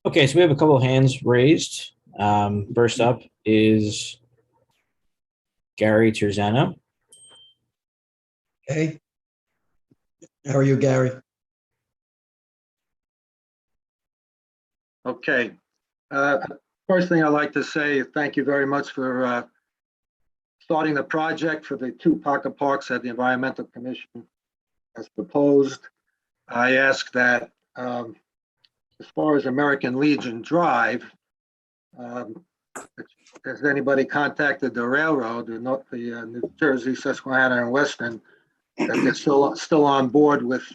Okay, so we have a couple of hands raised. First up is Gary Terzano.
Okay. How are you, Gary?
Okay. First thing I'd like to say is thank you very much for starting the project for the 2 pocket parks that the Environmental Commission has proposed. I ask that as far as American Legion Drive, has anybody contacted the railroad, the New Jersey, Susquehanna, and Western, that they're still on board with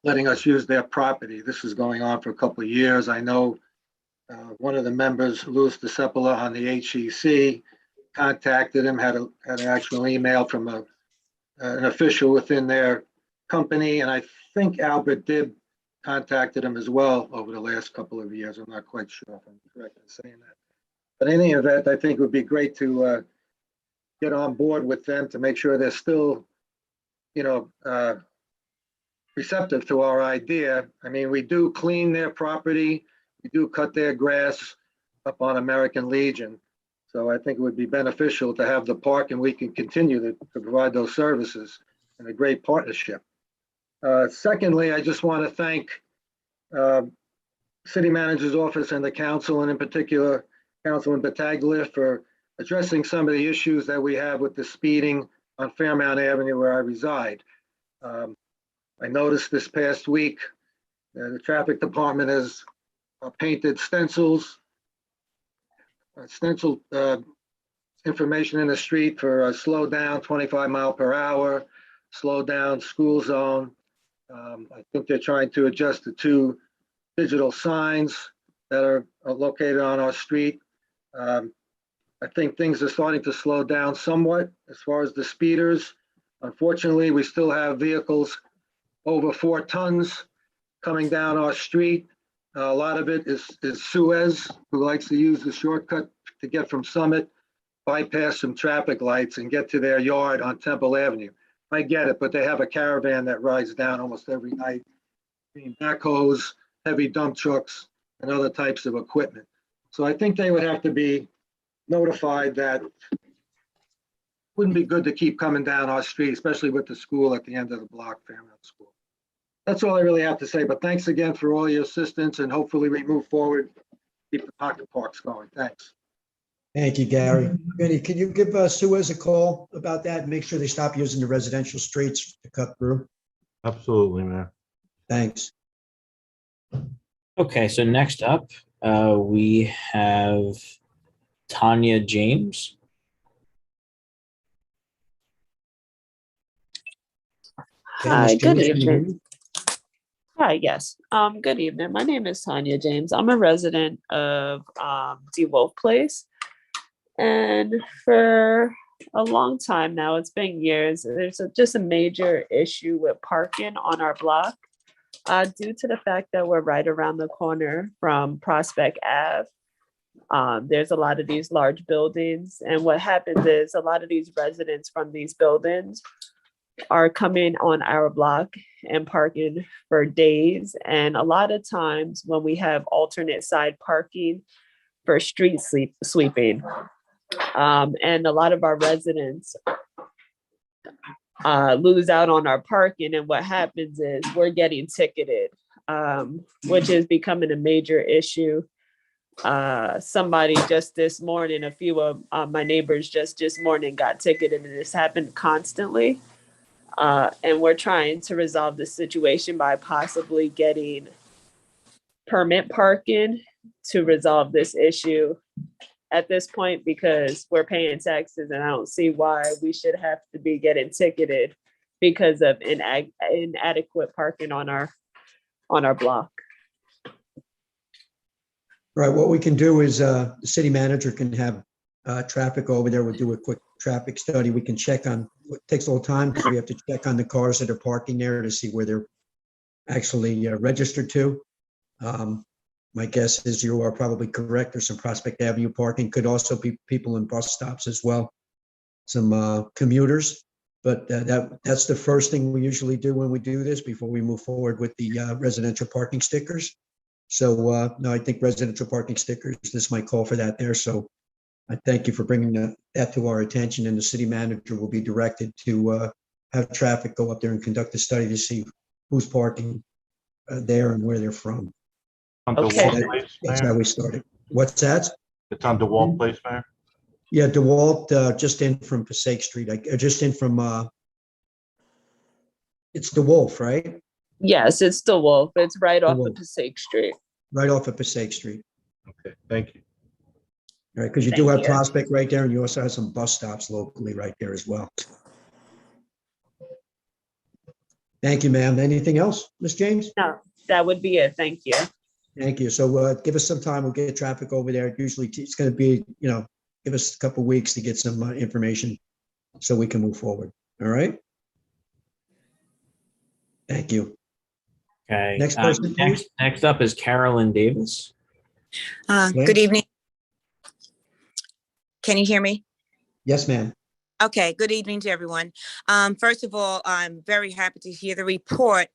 letting us use their property? This is going on for a couple of years. I know one of the members, Louis DeCepola on the HEC, contacted him, had an actual email from an official within their company, and I think Albert Dibb contacted him as well over the last couple of years. I'm not quite sure if I'm correct in saying that. But in any event, I think it would be great to get on board with them to make sure they're still, receptive to our idea. I mean, we do clean their property, we do cut their grass up on American Legion. So I think it would be beneficial to have the park, and we can continue to provide those services in a great partnership. Secondly, I just want to thank City Manager's Office and the council, and in particular, Councilman Battaglia, for addressing some of the issues that we have with the speeding on Fairmount Avenue where I reside. I noticed this past week, the traffic department has painted stencil information in the street for slow down, 25 mile per hour, slow down, school zone. I think they're trying to adjust the 2 digital signs that are located on our street. I think things are starting to slow down somewhat as far as the speeders. Unfortunately, we still have vehicles over 4 tons coming down our street. A lot of it is Suez, who likes to use the shortcut to get from Summit, bypass some traffic lights and get to their yard on Temple Avenue. I get it, but they have a caravan that rides down almost every night, being backhoes, heavy dump trucks, and other types of equipment. So I think they would have to be notified that it wouldn't be good to keep coming down our street, especially with the school at the end of the block, Fairmount School. That's all I really have to say, but thanks again for all your assistance, and hopefully we move forward, keep the pocket parks going. Thanks.
Thank you, Gary. Benny, can you give Suez a call about that and make sure they stop using the residential streets to cut through?
Absolutely, Mayor.
Thanks.
Okay, so next up, we have Tanya James.
Hi, good
James, can you hear
evening.
me?
Hi, yes. Good evening. My name is Tanya James. I'm a resident of DeWolf Place. And for a long time now, it's been years, there's just a major issue with parking on our block due to the fact that we're right around the corner from Prospect Ave. There's a lot of these large buildings, and what happens is a lot of these residents from these buildings are coming on our block and parking for days. And a lot of times when we have alternate side parking for street sweeping, and a lot of our residents lose out on our parking, and what happens is we're getting ticketed, which is becoming a major issue. Somebody just this morning, a few of my neighbors just this morning got ticketed, and this happened constantly. And we're trying to resolve the situation by possibly getting permit parking to resolve this issue at this point, because we're paying taxes, and I don't see why we should have to be getting ticketed because of inadequate parking on our block.
Right, what we can do is the city manager can have traffic over there. We'll do a quick traffic study. We can check on, it takes a little time because we have to check on the cars that are parking there to see where they're actually registered to. My guess is you are probably correct. There's some Prospect Avenue parking. Could also be people in bus stops as well, some commuters. But that's the first thing we usually do when we do this before we move forward with the residential parking stickers. So no, I think residential parking stickers, this might call for that there. So I thank you for bringing that to our attention, and the city manager will be directed to have traffic go up there and conduct a study to see who's parking there and where they're from.
Okay.
That's how we started. What's that?
It's on DeWalt Place, Mayor?
Yeah, DeWalt, just in from Passaic Street, just in from, it's DeWolf, right?
Yes, it's still Wolf. It's right off the
Wolf.
Passaic Street.
Right off of Passaic Street.
Okay, thank you.
All right, because you do
Thank
have
you.
Prospect right there, and you also have some bus stops locally right there as well. Thank you, ma'am. Anything else, Ms. James?
No, that would be it. Thank you.
Thank you. So give us some time. We'll get traffic over there. Usually it's going to be, give us a couple weeks to get some information so we can move forward. All right? Thank you.
Okay.
Next person, please.
Next up is Carolyn Davis.
Good
evening. Can you hear me?
Yes, ma'am.
Okay, good evening to everyone. First of all, I'm very happy to hear the report,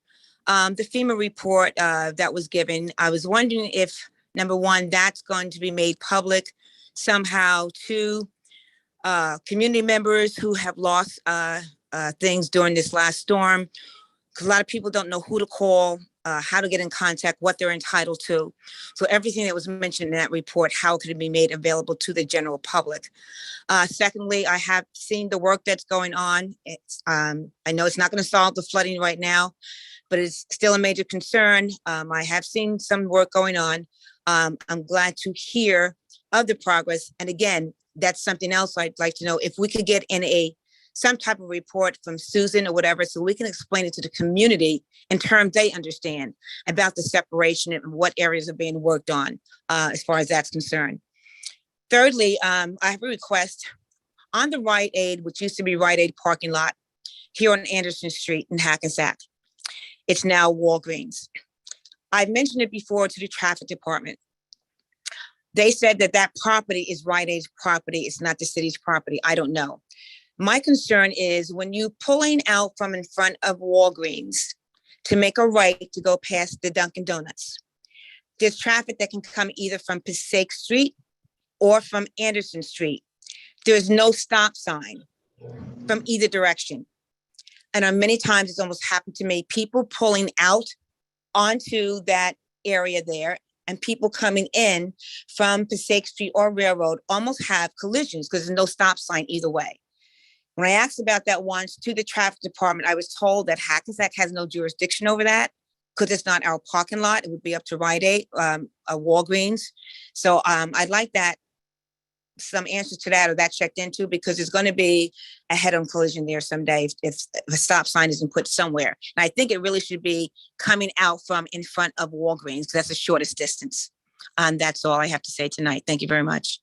the FEMA report that was given. I was wondering if, number one, that's going to be made public somehow to community members who have lost things during this last storm, because a lot of people don't know who to call, how to get in contact, what they're entitled to. So everything that was mentioned in that report, how could it be made available to the general public? Secondly, I have seen the work that's going on. I know it's not going to solve the flooding right now, but it's still a major concern. I have seen some work going on. I'm glad to hear of the progress. And again, that's something else I'd like to know, if we could get in some type of report from Susan or whatever, so we can explain it to the community in terms they understand about the separation and what areas are being worked on as far as that's concerned. Thirdly, I have a request on the Rite Aid, which used to be Rite Aid parking lot here on Anderson Street in Hackensack. It's now Walgreens. I've mentioned it before to the traffic department. They said that that property is Rite Aid's property. It's not the city's property. I don't know. My concern is when you pulling out from in front of Walgreens to make a right to go past the Dunkin' Donuts, there's traffic that can come either from Passaic Street or from Anderson Street. There's no stop sign from either direction. And on many times it's almost happened to me, people pulling out onto that area there and people coming in from Passaic Street or Railroad almost have collisions because there's no stop sign either way. When I asked about that once to the traffic department, I was told that Hackensack has no jurisdiction over that because it's not our parking lot. It would be up to Rite Aid, Walgreens. So I'd like some answers to that or that checked into, because there's going to be a head-on collision there someday if a stop sign isn't put somewhere. And I think it really should be coming out from in front of Walgreens because that's the shortest distance. And that's all I have to say tonight. Thank you very much.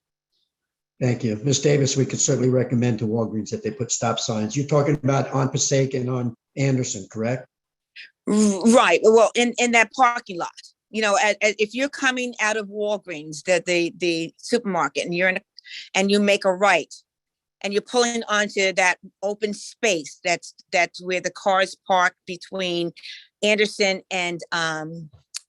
Thank you. Ms. Davis, we could certainly recommend to Walgreens that they put stop signs. You're talking about on Passaic and on Anderson, correct?
Right. Well, in that parking lot, if you're coming out of Walgreens, the supermarket, and you make a right and you're pulling onto that open space, that's where the cars park between Anderson and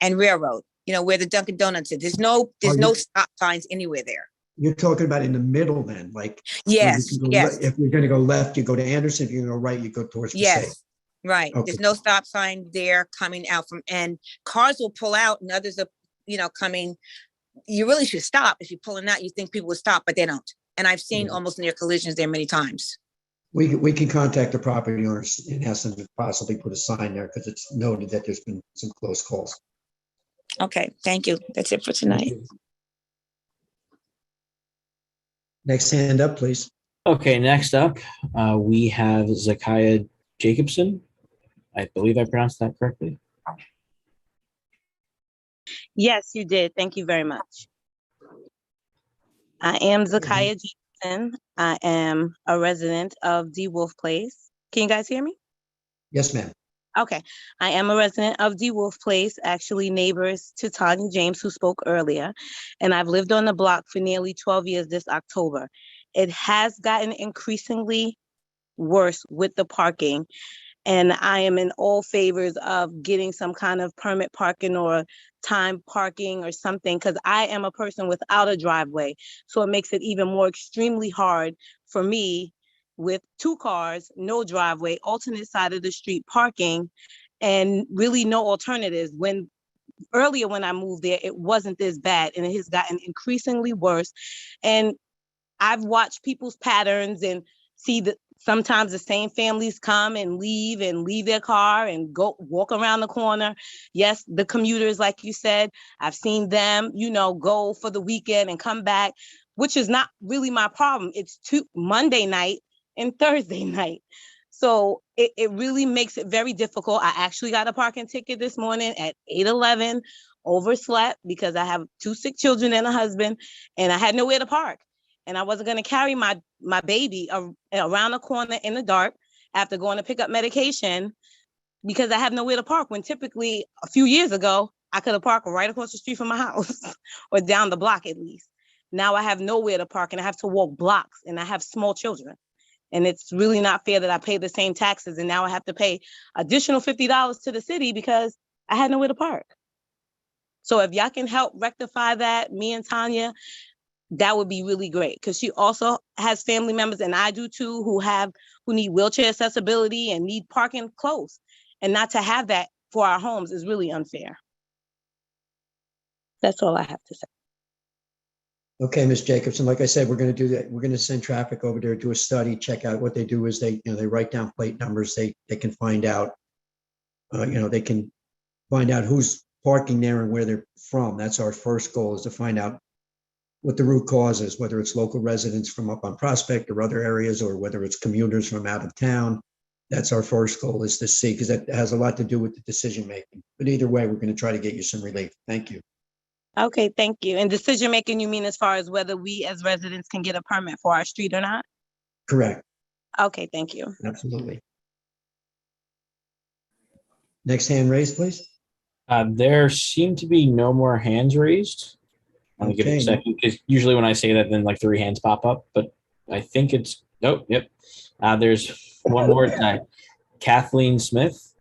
Railroad, where the Dunkin' Donuts is. There's no stop signs anywhere there.
You're talking about in the middle then, like.
Yes, yes.
If you're going to go left, you go to Anderson. If you're going to go right, you go towards Passaic.
Yes, right.
Okay.
There's no stop sign there coming out and cars will pull out and others are, coming. You really should stop. If you're pulling out, you think people would stop, but they don't. And I've seen almost near collisions there many times.
We can contact the property owners and ask them to possibly put a sign there because it's noted that there's been some close calls.
Okay, thank you. That's it for tonight.
Next hand up, please.
Okay, next up, we have Zakiah Jacobson. I believe I pronounced that correctly.
Yes, you did. Thank you very much. I am Zakiah Jacobson. I am a resident of D Wolf Place. Can you guys hear me?
Yes, ma'am.
Okay. I am a resident of D Wolf Place, actually neighbors to Tanya James, who spoke earlier. And I've lived on the block for nearly 12 years this October. It has gotten increasingly worse with the parking. And I am in all favors of getting some kind of permit parking or time parking or something, because I am a person without a driveway. So it makes it even more extremely hard for me with 2 cars, no driveway, alternate side of the street parking, and really no alternatives. Earlier when I moved there, it wasn't this bad, and it has gotten increasingly worse. And I've watched people's patterns and see Sometimes the same families come and leave their car and go walk around the corner. Yes, the commuters, like you said, I've seen them, go for the weekend and come back, which is not really my problem. It's Monday night and Thursday night. So it really makes it very difficult. I actually got a parking ticket this morning at 8:11, overslept because I have 2 sick children and a husband, and I had nowhere to park. And I wasn't going to carry my baby around the corner in the dark after going to pick up medication because I have nowhere to park, when typically a few years ago, I could have parked right across the street from my house or down the block at least. Now I have nowhere to park and I have to walk blocks, and I have small children. And it's really not fair that I pay the same taxes and now I have to pay additional $50 to the city because I had nowhere to park. So if y'all can help rectify that, me and Tanya, that would be really great, because she also has family members, and I do too, who need wheelchair accessibility and need parking close. And not to have that for our homes is really unfair. That's all I have to say.
Okay, Ms. Jacobson, like I said, we're going to do that. We're going to send traffic over there, do a study, check out. What they do is they write down plate numbers. They can find out, they can find out who's parking there and where they're from. That's our first goal, is to find out what the root cause is, whether it's local residents from up on Prospect or other areas, or whether it's commuters from out of town. That's our first goal, is to see, because that has a lot to do with the decision making. But either way, we're going to try to get you some relief. Thank you.
Okay, thank you. And decision making, you mean as far as whether we as residents can get a permit for our street or not?
Correct.
Okay, thank you.
Absolutely. Next hand raised, please.
There seem to be no more hands raised. I'm gonna give it a second, because usually when I say that, then like 3 hands pop up, but I think it's, nope, yep. There's one more time. Kathleen Smith.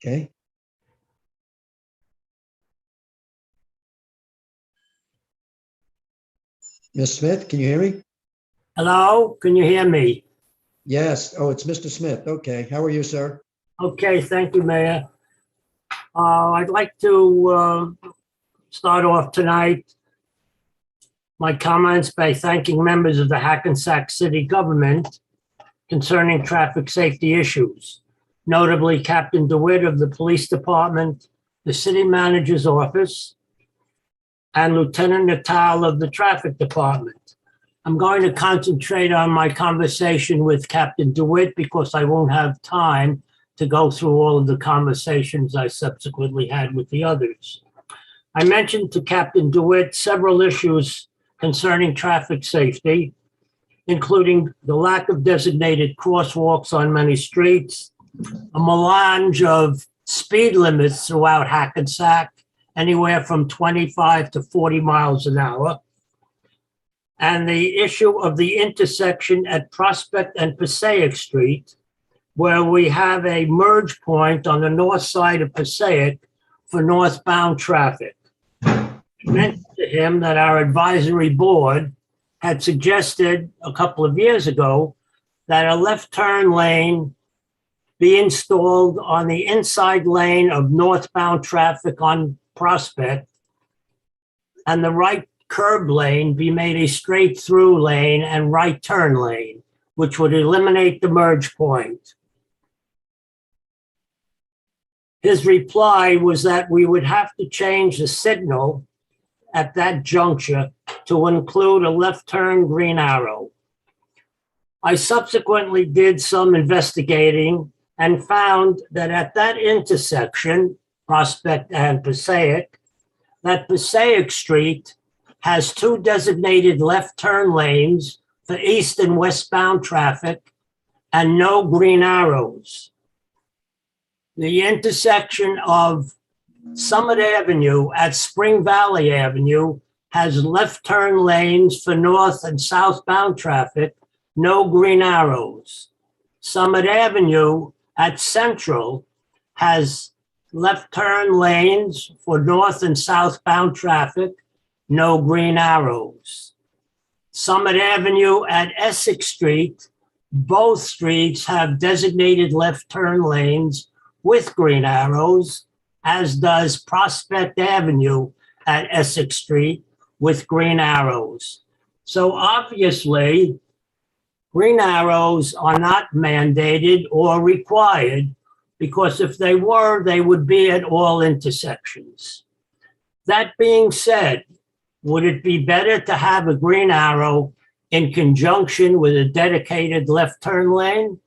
Okay. Ms. Smith, can you hear me?
Hello, can you hear me?
Yes. Oh, it's Mr. Smith. Okay. How are you, sir?
Okay, thank you, Mayor. I'd like to start off tonight my comments by thanking members of the Hackensack City government concerning traffic safety issues, notably Captain DeWitt of the Police Department, the City Manager's Office, and Lieutenant Natal of the Traffic Department. I'm going to concentrate on my conversation with Captain DeWitt because I won't have time to go through all of the conversations I subsequently had with the others. I mentioned to Captain DeWitt several issues concerning traffic safety, including the lack of designated crosswalks on many streets, a melange of speed limits throughout Hackensack, anywhere from 25 to 40 miles an hour, and the issue of the intersection at Prospect and Passaic Street, where we have a merge point on the north side of Passaic for northbound traffic. I mentioned to him that our advisory board had suggested a couple of years ago that a left turn lane be installed on the inside lane of northbound traffic on Prospect, and the right curb lane be made a straight through lane and right turn lane, which would eliminate the merge point. His reply was that we would have to change the signal at that juncture to include a left turn green arrow. I subsequently did some investigating and found that at that intersection, Prospect and Passaic, that Passaic Street has 2 designated left turn lanes for east and westbound traffic and no green arrows. The intersection of Summit Avenue at Spring Valley Avenue has left turn lanes for north and southbound traffic, no green arrows. Summit Avenue at Central has left turn lanes for north and southbound traffic, no green arrows. Summit Avenue at Essex Street, both streets have designated left turn lanes with green arrows, as does Prospect Avenue at Essex Street with green arrows. So obviously, green arrows are not mandated or required, because if they were, they would be at all intersections. That being said, would it be better to have a green arrow in conjunction with a dedicated left turn lane?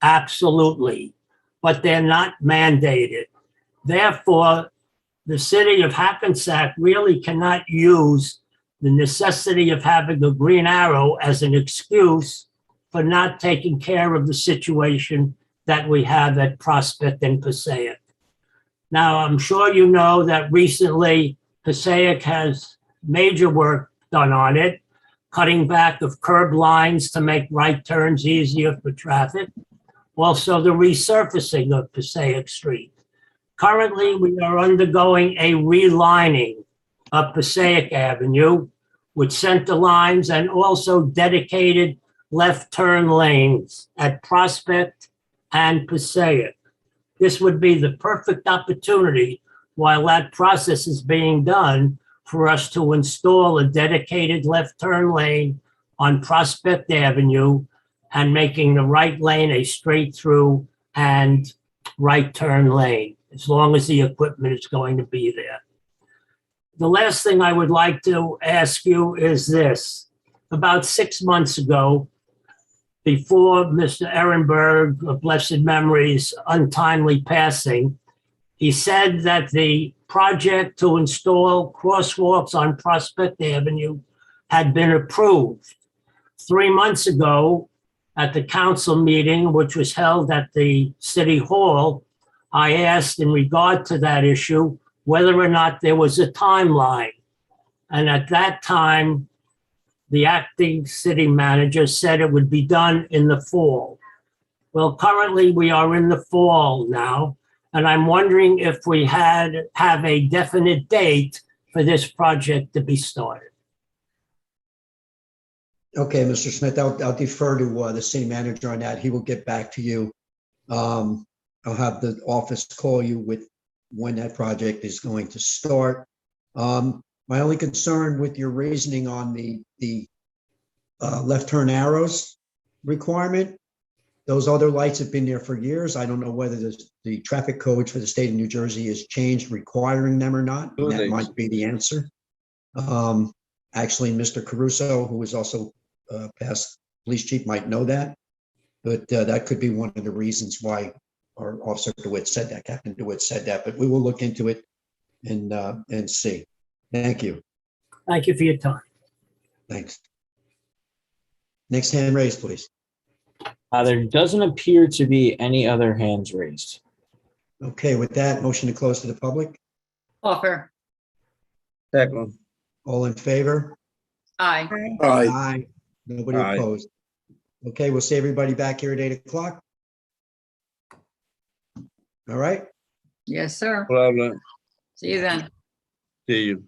Absolutely, but they're not mandated. Therefore, the city of Hackensack really cannot use the necessity of having a green arrow as an excuse for not taking care of the situation that we have at Prospect and Passaic. Now, I'm sure you know that recently Passaic has major work done on it, cutting back of curb lines to make right turns easier for traffic. Also, the resurfacing of Passaic Street. Currently, we are undergoing a relining of Passaic Avenue with center lines and also dedicated left turn lanes at Prospect and Passaic. This would be the perfect opportunity while that process is being done for us to install a dedicated left turn lane on Prospect Avenue and making the right lane a straight through and right turn lane, as long as the equipment is going to be there. The last thing I would like to ask you is this. About 6 months ago, before Mr. Ehrenberg, of blessed memory's untimely passing, he said that the project to install crosswalks on Prospect Avenue had been approved. 3 months ago, at the council meeting, which was held at the City Hall, I asked in regard to that issue whether or not there was a timeline. And at that time, the acting city manager said it would be done in the fall. Well, currently we are in the fall now, and I'm wondering if we have a definite date for this project to be started.
Okay, Mr. Smith, I'll defer to the city manager on that. He will get back to you. I'll have the office call you with when that project is going to start. My only concern with your reasoning on the left turn arrows requirement, those other lights have been there for years. I don't know whether the traffic codes for the state of New Jersey has changed requiring them or not. And that might be the answer. Actually, Mr. Caruso, who is also past police chief, might know that, but that could be one of the reasons why our Officer DeWitt said that, Captain DeWitt said that, but we will look into it and see. Thank you.
Thank you for your time.
Thanks. Next hand raised, please.
There doesn't appear to be any other hands raised.
Okay, with that, motion to close to the public.
Offer.
Second.
All in favor?
Aye.
Aye. Nobody
Aye.
opposed. Okay, we'll see everybody back here at 8 o'clock. All right.
Yes, sir.
Problem.
See you then.
See you.